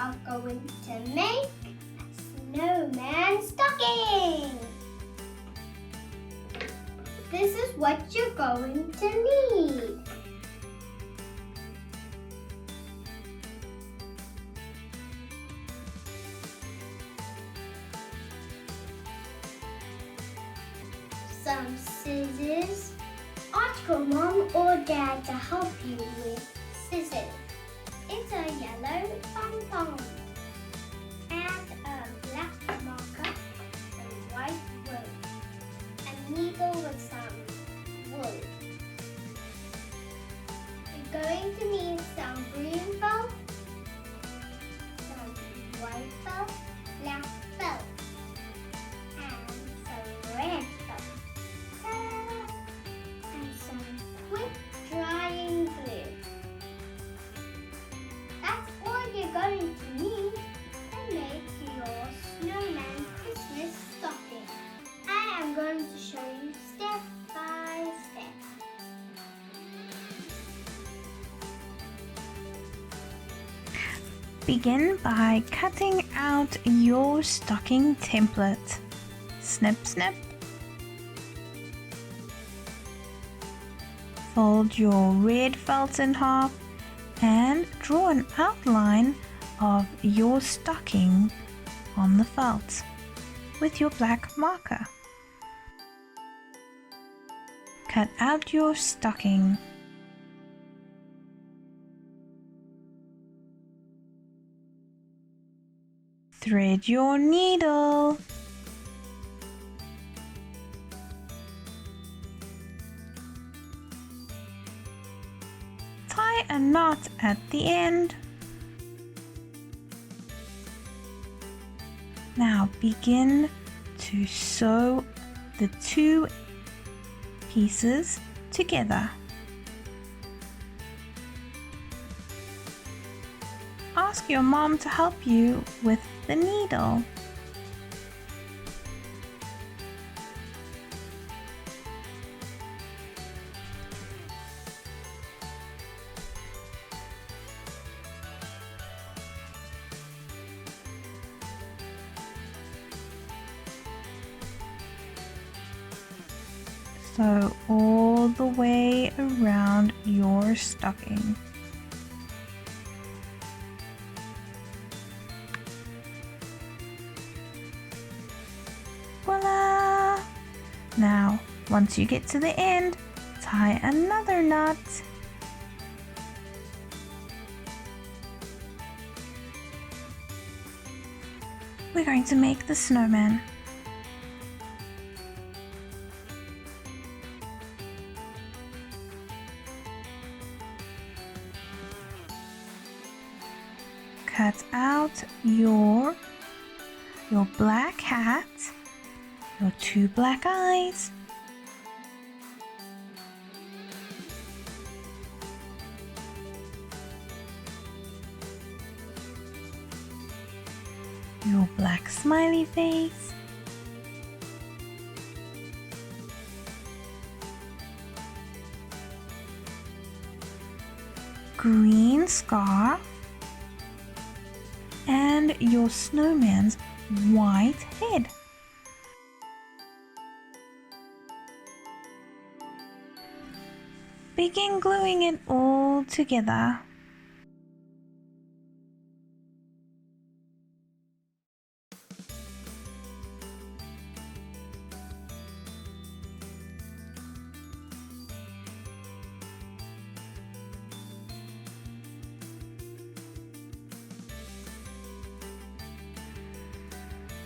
are going to make snowman stocking. This is what you're going to need. Some scissors. Ask your mom or dad to help you with scissors. It's a yellow pom-pom. And a black marker, some white wool, a needle with some wool. You're going to need some green felt, some white felt, black felt, and some red felt. And some quick drying glue. That's all you're going to need to make your Snowman Christmas stocking. I am going to show you step by step. Begin by cutting out your stocking template. Snip, snip. Fold your red felt in half and draw an outline of your stocking on the felt with your black marker. Cut out your stocking. Thread your needle. Tie a knot at the end. Now begin to sew the two pieces together. Ask your mom to help you with the needle. Sew all the way around your stocking. Voila! Now, once you get to the end, tie another knot. We're going to make the snowman. Cut out your black hat, your two black eyes, your black smiley face, green scarf, and your snowman's white head. Begin gluing it all together.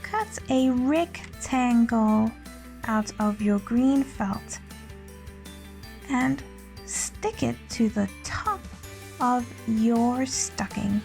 Cut a rectangle out of your green felt and stick it to the top of your stocking.